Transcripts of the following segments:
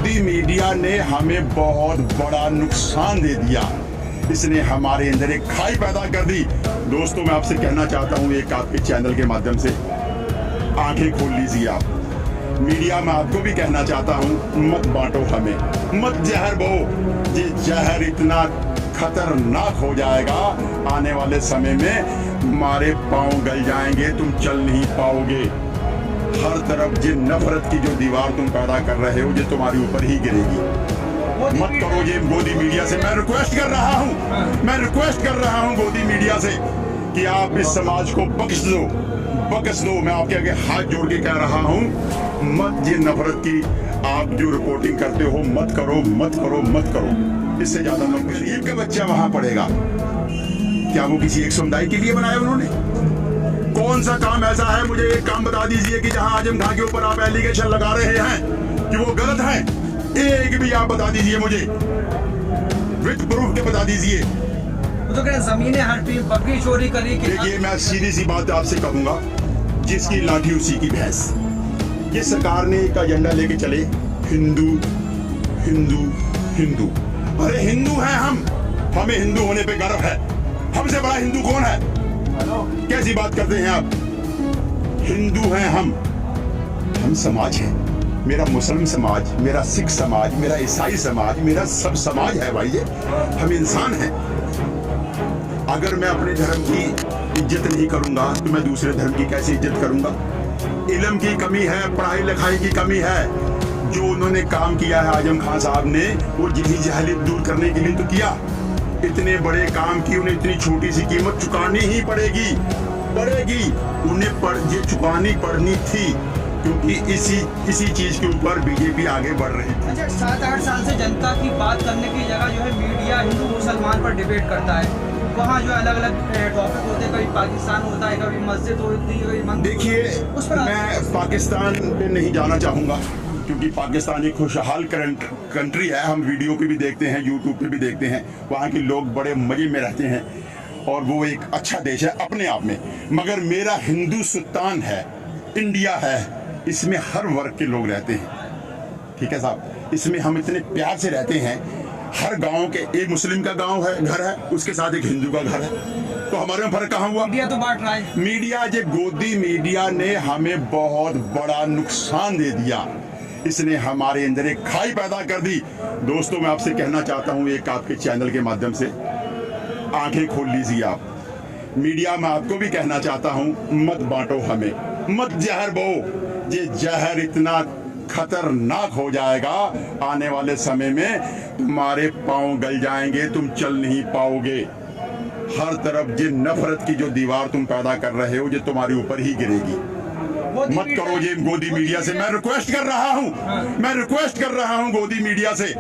गोदी मीडिया ने हमें बहुत बड़ा नुकसान दे दिया। इसने हमारे अंदर एक खाई पैदा कर दी। दोस्तों, मैं आपसे कहना चाहता हूँ, एक आपके चैनल के माध्यम से आंखें खोल लीजिए आप। मीडिया में आपको भी कहना चाहता हूँ, मत बांटो हमें, मत जहर बो। ये जहर इतना खतरनाक हो जाएगा, आने वाले समय में तुम्हारे पांव गल जाएंगे, तुम चल नहीं पाओगे। हर तरफ जो नफरत की जो दीवार तुम पैदा कर रहे हो, ये तुम्हारे ऊपर ही गिरेगी। मत करो ये गोदी मीडिया से। मैं रिक्वेस्ट कर रहा हूँ गोदी मीडिया से कि आप इस समाज को बख्श दो। मैं आपके आगे हाथ जोड़ के कह रहा हूँ, मत ये नफरत की आप जो रिपोर्टिंग करते हो मत करो। इससे ज्यादा लोग गरीब का बच्चा वहां पढ़ेगा, क्या वो किसी एक समुदाय के लिए बनाया उन्होंने? कौन सा काम ऐसा है, मुझे एक काम बता दीजिए कि जहां आजम खान के ऊपर आप एलिगेशन लगा रहे हैं कि वो गलत है, एक भी आप बता दीजिए मुझे, विद प्रूफ के बता दीजिए। तो क्या जमीनें हड़पी, बकरी चोरी करी? देखिए, मैं सीधी सी बात आपसे कहूंगा, जिसकी लाठी उसी की भैंस। ये सरकार ने एक एजेंडा लेके चले, हिंदू हिंदू हिंदू। अरे हिंदू हैं हम, हमें हिंदू होने पे गर्व है। हमसे बड़ा हिंदू कौन है? कैसी बात करते हैं आप? हिंदू हैं हम समाज है। मेरा मुस्लिम समाज, मेरा सिख समाज, मेरा ईसाई समाज, मेरा सब समाज है भाई। ये हम इंसान हैं। अगर मैं अपने धर्म की इज्जत नहीं करूंगा तो मैं दूसरे धर्म की कैसे इज्जत करूंगा? इल्म की कमी है, पढ़ाई लिखाई की कमी है। जो उन्होंने काम किया है आजम खान साहब ने, वो जितनी जहालियत दूर करने के लिए तो किया। इतने बड़े काम की उन्हें इतनी छोटी सी कीमत चुकानी ही पड़ेगी। उन्हें ये चुकानी पड़नी थी, क्योंकि इसी चीज के ऊपर बीजेपी आगे बढ़ रही थी। अच्छा, 7-8 साल से जनता की बात करने की जगह जो है मीडिया हिंदू मुसलमान पर डिबेट करता है। वहाँ जो अलग अलग टॉपिक होते हैं, कभी पाकिस्तान होता है, कभी मस्जिद होती है, कभी मंदिर। देखिए, मैं पाकिस्तान पे नहीं जाना चाहूंगा, क्योंकि पाकिस्तान एक खुशहाल कंट्री है। हम वीडियो पे भी देखते हैं, यूट्यूब पे भी देखते हैं, वहाँ के लोग बड़े मजे में रहते हैं और वो एक अच्छा देश है अपने आप में। मगर मेरा हिंदुस्तान है, इंडिया है, इसमें हर वर्ग के लोग रहते हैं। ठीक है साहब, इसमें हम इतने प्यार से रहते हैं। हर गांव के एक मुस्लिम का गांव है, घर है, उसके साथ एक हिंदू का घर है, तो हमारे में फर्क कहाँ हुआ? मीडिया तो बांट रहा है। मीडिया, ये गोदी मीडिया ने हमें बहुत बड़ा नुकसान दे दिया। इसने हमारे अंदर एक खाई पैदा कर दी। दोस्तों, मैं आपसे कहना चाहता हूँ, एक आपके चैनल के माध्यम से आंखें खोल लीजिए आप। मीडिया में आपको भी कहना चाहता हूँ, मत बांटो हमें, मत जहर बो। ये जहर इतना खतरनाक हो जाएगा, आने वाले समय में तुम्हारे पांव गल जाएंगे, तुम चल नहीं पाओगे। हर तरफ ये नफरत की जो दीवार तुम पैदा कर रहे हो, ये तुम्हारे ऊपर ही गिरेगी। मत करो ये गोदी मीडिया से। मैं रिक्वेस्ट कर रहा हूँ गोदी मीडिया से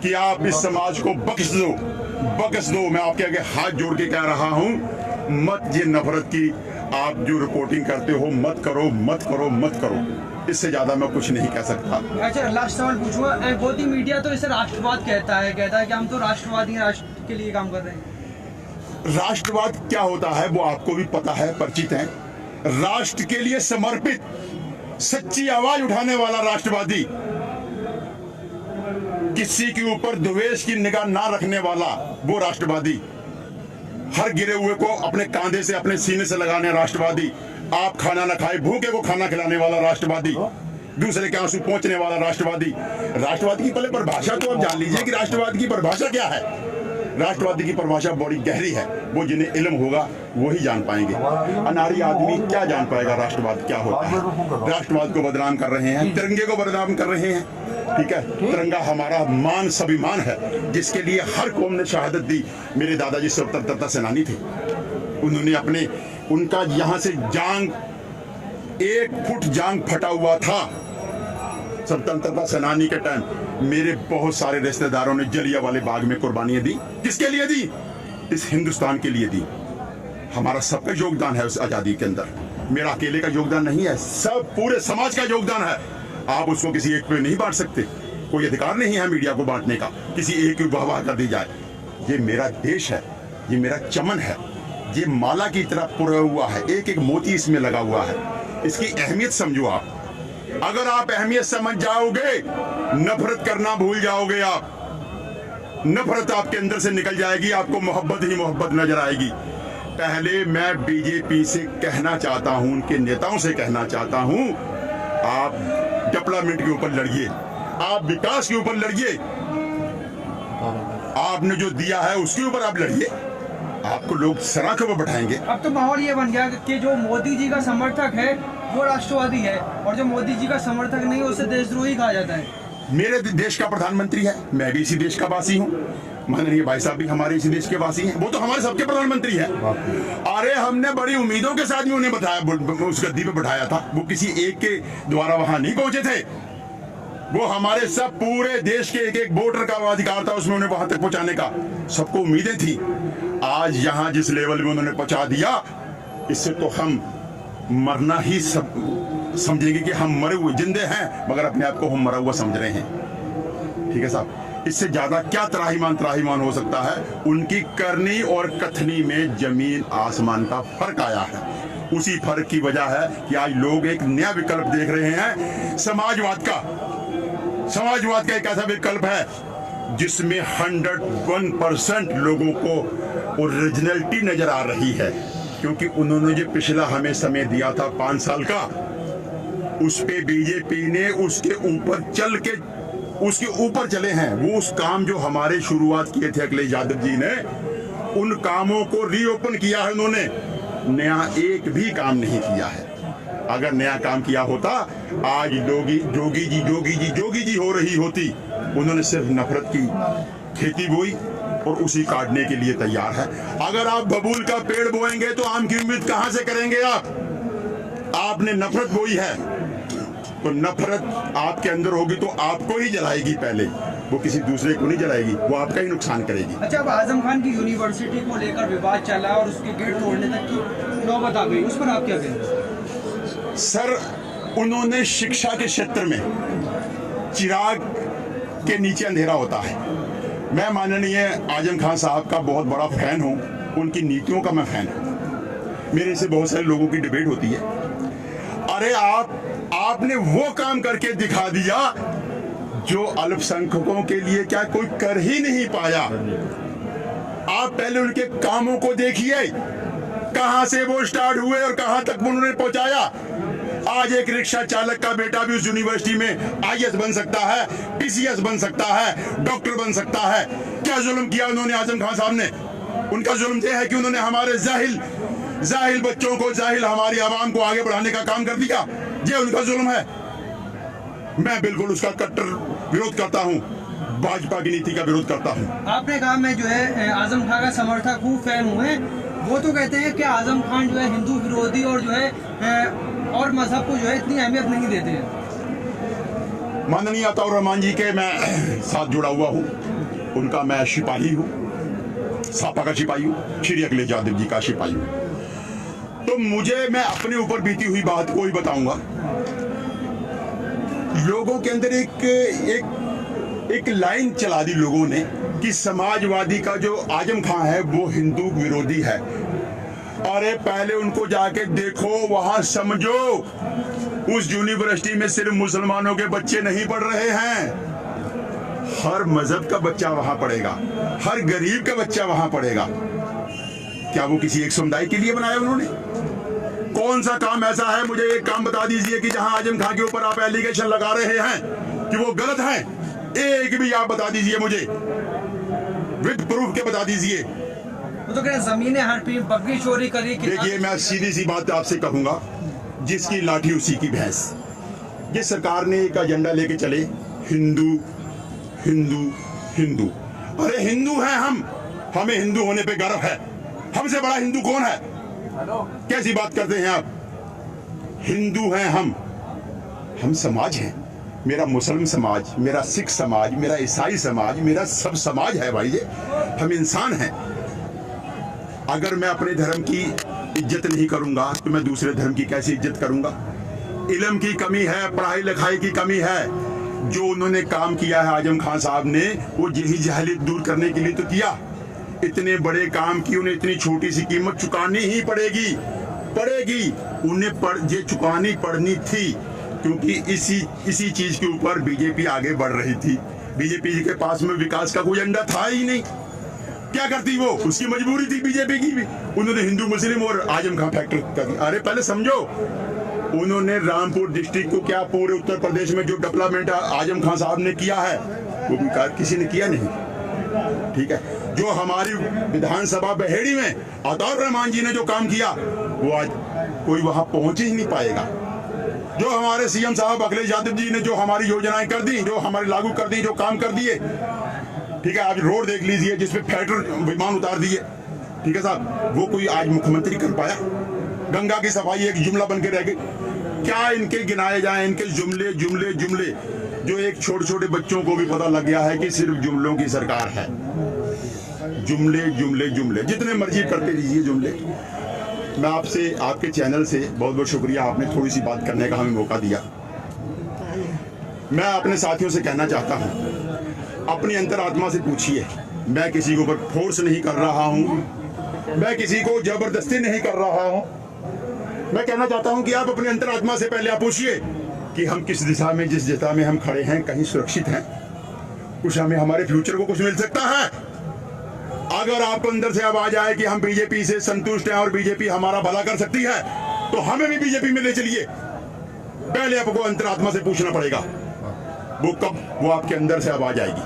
कि आप इस समाज को बख्श दो। मैं आपके आगे हाथ जोड़ के कह रहा हूँ, मत ये नफरत की आप जो रिपोर्टिंग करते हो मत करो। इससे ज्यादा मैं कुछ नहीं कह सकता। अच्छा, लास्ट सवाल पूछूंगा। गोदी मीडिया तो इसे राष्ट्रवाद कहता है कि हम तो राष्ट्रवादी, राष्ट्र के लिए काम कर रहे हैं। राष्ट्रवाद क्या होता है वो आपको भी पता है, परिचित है। राष्ट्र के लिए समर्पित, सच्ची आवाज उठाने वाला राष्ट्रवादी, किसी के ऊपर द्वेष की निगाह ना रखने वाला वो राष्ट्रवादी, हर गिरे हुए को अपने कांधे से, अपने सीने से लगाने राष्ट्रवादी, आप खाना ना खाए भूखे को खाना खिलाने वाला राष्ट्रवादी, दूसरे के आंसू पहुंचने वाला राष्ट्रवादी। राष्ट्रवाद की पहले परिभाषा तो आप जान लीजिए कि राष्ट्रवाद की परिभाषा क्या है। राष्ट्रवादी की परिभाषा बड़ी गहरी है, वो जिन्हें इल्म होगा वो ही जान पाएंगे। अनाड़ी आदमी क्या जान पाएगा राष्ट्रवाद क्या होता है। राष्ट्रवाद को बदनाम कर रहे हैं, तिरंगे को बदनाम कर रहे हैं। ठीक है, तिरंगा हमारा मान स्वाभिमान है, जिसके लिए हर कौम ने शहादत दी। मेरे दादाजी स्वतंत्रता सेनानी थे, उन्होंने उनका यहाँ से जांग 1 फुट जांग फटा हुआ था स्वतंत्रता सेनानी के टाइम। मेरे बहुत सारे रिश्तेदारों ने जलियांवाले बाग में कुर्बानियां दी। किसके लिए दी? इस हिंदुस्तान के लिए दी। हमारा सबका योगदान है उस आजादी के अंदर, मेरा अकेले का योगदान नहीं है, सब पूरे समाज का योगदान है। आप उसको किसी एक पे नहीं बांट सकते, कोई अधिकार नहीं है मीडिया को बांटने का, किसी एक की वाह कर दी जाए। ये मेरा देश है, ये मेरा चमन है, ये माला की तरह पुरा हुआ है, एक एक मोती इसमें लगा हुआ है। इसकी अहमियत समझो आप। अगर आप अहमियत समझ जाओगे, नफरत करना भूल जाओगे आप। नफरत आपके अंदर से निकल जाएगी, आपको मोहब्बत ही मोहब्बत नजर आएगी। पहले मैं बीजेपी से कहना चाहता हूं, उनके नेताओं से कहना चाहता हूं, आप डेवलपमेंट के ऊपर लड़िए, आप विकास के ऊपर लड़िए, आपने जो दिया है उसके ऊपर आप लड़िए, आपको लोग सराखों पर बैठाएंगे। अब तो माहौल ये बन गया कि जो मोदी जी का समर्थक है वो राष्ट्रवादी है और जो मोदी जी का समर्थक नहीं है उसे देशद्रोही कहा जाता है। मेरे देश का प्रधानमंत्री है, मैं भी इसी देश का वासी हूँ, माननीय भाई साहब भी हमारे इसी देश के वासी हैं, वो तो हमारे सबके प्रधानमंत्री है। अरे हमने बड़ी उम्मीदों के साथ भी उन्हें बताया, उस गद्दी पे बैठाया था, वो किसी एक के द्वारा वहां नहीं पहुंचे थे, वो हमारे सब पूरे देश के एक एक वोटर का अधिकार था उसमें उन्हें वहां तक पहुंचाने का, सबको उम्मीदें थी। आज यहाँ जिस लेवल में उन्होंने पहुंचा दिया, इससे तो हम मरना ही सब समझेंगे कि हम मरे हुए जिंदे हैं, मगर अपने आप को हम मरा हुआ समझ रहे हैं। ठीक है साहब, इससे ज्यादा क्या त्राहिमाम हो सकता है। उनकी करनी और कथनी में जमीन आसमान का फर्क आया है। उसी फर्क की वजह है कि आज लोग एक नया विकल्प देख रहे हैं, समाजवाद का एक ऐसा विकल्प है जिसमें 101% लोगों को ओरिजिनलिटी नजर आ रही है, क्योंकि उन्होंने जो पिछला हमें समय दिया था 5 साल का, उस पे बीजेपी ने उसके ऊपर चले हैं। वो उस काम जो हमारे शुरुआत किए थे अखिलेश यादव जी ने, उन कामों को रीओपन किया है उन्होंने, नया एक भी काम नहीं किया है। अगर नया काम किया होता आज जोगी जी हो रही होती। उन्होंने सिर्फ नफरत की खेती बोई और उसी काटने के लिए तैयार है। अगर आप बबूल का पेड़ बोएंगे तो आम की उम्मीद कहां से करेंगे आप? आपने नफरत बोई है तो नफरत आपके अंदर होगी तो आपको ही जलाएगी, पहले वो किसी दूसरे को नहीं जलाएगी, वो आपका ही नुकसान करेगी। अच्छा, अब आजम खान की यूनिवर्सिटी को लेकर विवाद चला और उसके गेट तोड़ने तक की नौबत आ गई, उस पर आप क्या कहेंगे? सर, उन्होंने शिक्षा के क्षेत्र में चिराग के नीचे अंधेरा होता है। मैं माननीय आजम खान साहब का बहुत बड़ा फैन हूं, उनकी नीतियों का मैं फैन हूं। मेरे से बहुत सारे लोगों की डिबेट होती है। अरे आपने वो काम करके दिखा दिया जो अल्पसंख्यकों के लिए क्या कोई कर ही नहीं पाया। आप पहले उनके कामों को देखिए, कहां से वो स्टार्ट हुए और कहां तक उन्होंने पहुंचाया। आज एक रिक्शा चालक का बेटा भी उस यूनिवर्सिटी में आईएएस बन सकता है, पीसीएस बन सकता है, डॉक्टर बन सकता है। क्या जुल्म किया उन्होंने आजम खान साहब ने? उनका जुल्म यह है कि उन्होंने हमारे जाहिल बच्चों को, हमारी आवाम को आगे बढ़ाने का काम कर दिया। ये उनका जुल्म है। मैं बिल्कुल उसका कट्टर विरोध करता हूँ, भाजपा की नीति का विरोध करता हूँ। आपने कहा मैं जो है आजम खान का समर्थक हूँ, फैन हुए, वो तो कहते हैं कि आजम खान जो है हिंदू विरोधी और जो है और मजहब को जो है इतनी अहमियत नहीं देते हैं। माननीय अताउर रहमान जी के मैं साथ जुड़ा हुआ हूँ, उनका मैं सिपाही हूँ, सापा का सिपाही हूँ, श्री अखिलेश यादव जी का सिपाही हूँ। तो मैं अपने ऊपर बीती हुई बात को ही बताऊंगा। लोगों के अंदर एक लाइन चला दी लोगों ने कि समाजवादी का जो आजम खान है वो हिंदू विरोधी है। अरे पहले उनको जाके देखो, वहां समझो, उस यूनिवर्सिटी में सिर्फ मुसलमानों के बच्चे नहीं पढ़ रहे हैं, हर मजहब का बच्चा वहां पढ़ेगा, हर गरीब का बच्चा वहां पढ़ेगा। क्या वो किसी एक समुदाय के लिए बनाया उन्होंने? कौन सा काम ऐसा है, मुझे एक काम बता दीजिए कि जहां आजम खान के ऊपर आप एलिगेशन लगा रहे हैं कि वो गलत है, एक भी आप बता दीजिए मुझे, विद प्रूफ के बता दीजिए। वो तो कह रहे जमीनें हर बकरी चोरी करी। देखिए, मैं सीधी सी बात आपसे कहूंगा, जिसकी लाठी उसी की भैंस। ये सरकार ने एक एजेंडा लेके चले, हिंदू हिंदू हिंदू। अरे हिंदू हैं हम, हमें हिंदू होने पे गर्व है। हमसे बड़ा हिंदू कौन है? कैसी बात करते हैं आप? हिंदू हैं हम समाज हैं। मेरा मुस्लिम समाज, मेरा सिख समाज, मेरा ईसाई समाज, मेरा सब समाज है भाई। हम इंसान हैं। अगर मैं अपने धर्म की इज्जत नहीं करूंगा तो मैं दूसरे धर्म की कैसे इज्जत करूंगा? इल्म की कमी है, पढ़ाई लिखाई की कमी है। जो उन्होंने काम किया है आजम खान साहब ने, वो यही जहालियत दूर करने के लिए तो किया। इतने बड़े काम की उन्हें इतनी छोटी सी कीमत चुकानी ही पड़ेगी। उन्हें ये चुकानी पड़नी थी, क्योंकि इसी चीज के ऊपर बीजेपी आगे बढ़ रही थी। बीजेपी के पास में विकास का कोई एजेंडा था ही नहीं। क्या करती वो, उसकी मजबूरी थी बीजेपी की भी। उन्होंने हिंदू मुस्लिम और आजम खां फैक्टर कर दिया। अरे पहले समझो, उन्होंने रामपुर डिस्ट्रिक्ट को क्या पूरे उत्तर प्रदेश में जो डेवलपमेंट आजम खान साहब ने किया है वो भी किसी ने किया नहीं। ठीक है, जो हमारी विधानसभा बहेड़ी में अताउर रहमान जी ने जो काम किया वो आज कोई वहां पहुंच ही नहीं पाएगा। जो हमारे सीएम साहब अखिलेश यादव जी ने जो हमारी योजनाएं कर दी, जो हमारी लागू कर दी, जो काम कर दिए, ठीक है, आज रोड देख लीजिए जिसपे फाइटर विमान उतार दिए, ठीक है साहब, वो कोई आज मुख्यमंत्री कर पाया? गंगा की सफाई एक जुमला बन के रह गई। क्या इनके गिनाए जाए, इनके जुमले जुमले जुमले, जो एक छोटे छोटे बच्चों को भी पता लग गया है कि सिर्फ जुमलों की सरकार है। जुमले जुमले जुमले, जितने मर्जी करते रहिए जुमले। मैं आपसे, आपके चैनल से बहुत बहुत शुक्रिया, आपने थोड़ी सी बात करने का हमें मौका दिया। मैं अपने साथियों से कहना चाहता हूं, अपनी अंतरात्मा से पूछिए। मैं किसी के ऊपर फोर्स नहीं कर रहा हूं, मैं किसी को जबरदस्ती नहीं कर रहा हूं। मैं कहना चाहता हूं कि आप अपनी अंतरात्मा से पहले आप पूछिए कि हम किस दिशा में, जिस दिशा में हम खड़े हैं, कहीं सुरक्षित हैं? कुछ हमें हमारे फ्यूचर को कुछ मिल सकता है? अगर आपको अंदर से आवाज आए कि हम बीजेपी से संतुष्ट हैं और बीजेपी हमारा भला कर सकती है, तो हमें भी बीजेपी में ले चलिए। पहले आपको अंतरात्मा से पूछना पड़ेगा, वो कब वो आपके अंदर से आवाज आएगी।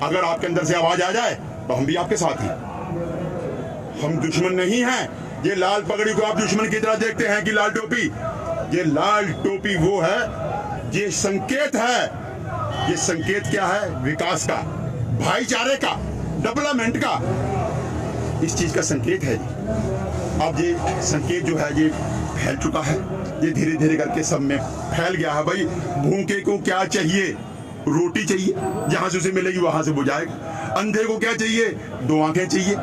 अगर आपके अंदर से आवाज आ जाए तो हम भी आपके साथ हैं। हम दुश्मन नहीं हैं। ये लाल पगड़ी को आप दुश्मन की तरह देखते हैं कि लाल टोपी, ये लाल टोपी वो है, ये संकेत है। ये संकेत क्या है? विकास का, भाईचारे का, डेवलपमेंट का, इस चीज का संकेत है। अब ये संकेत जो है ये फैल चुका है, ये धीरे धीरे करके सब में फैल गया है। भाई भूखे को क्या चाहिए? रोटी चाहिए, जहां से उसे मिलेगी वहां से बुझाएगा। अंधे को क्या चाहिए? 2 आंखें चाहिए।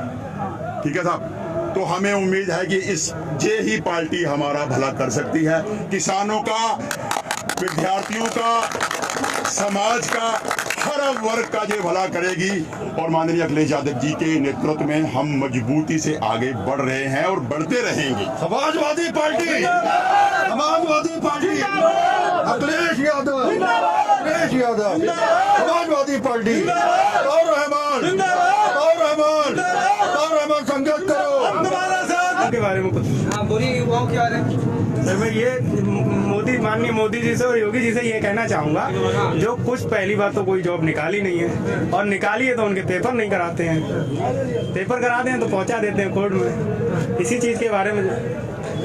ठीक है साहब, तो हमें उम्मीद है कि इस ये ही पार्टी हमारा भला कर सकती है, किसानों का, विद्यार्थियों का, समाज का, हर वर्ग का ये भला करेगी। और माननीय अखिलेश यादव जी के नेतृत्व में हम मजबूती से आगे बढ़ रहे हैं और बढ़ते रहेंगे। Samajwadi party, Samajwadi party, Akhilesh Yadav, Akhilesh Yadav, Samajwadi party, और रहमान, और रहमान, और रहमान, संगत करो। के बारे में कुछ हाँ बोलिए, युवाओं के बारे में। सर मैं ये मोदी, माननीय मोदी जी से और योगी जी से ये कहना चाहूँगा, जो कुछ पहली बात तो कोई जॉब निकाली नहीं है, और निकाली है तो उनके पेपर नहीं कराते हैं। पेपर कराते हैं तो पहुँचा देते हैं कोर्ट में। इसी चीज़ के बारे में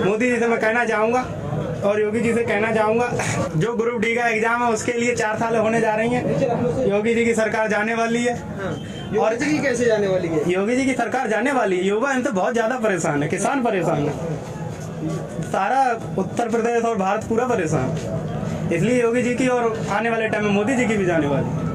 मोदी जी से मैं कहना चाहूँगा और योगी जी से कहना चाहूँगा, जो ग्रुप डी का एग्जाम है उसके लिए 4 साल होने जा रही हैं। योगी जी की सरकार जाने वाली है। और जी कैसे जाने वाली है? योगी जी की सरकार जाने वाली है। युवा इनसे बहुत ज़्यादा परेशान है, किसान परेशान है, सारा उत्तर प्रदेश और भारत पूरा परेशान। इसलिए योगी जी की और आने वाले टाइम में मोदी जी की भी जाने वाली है।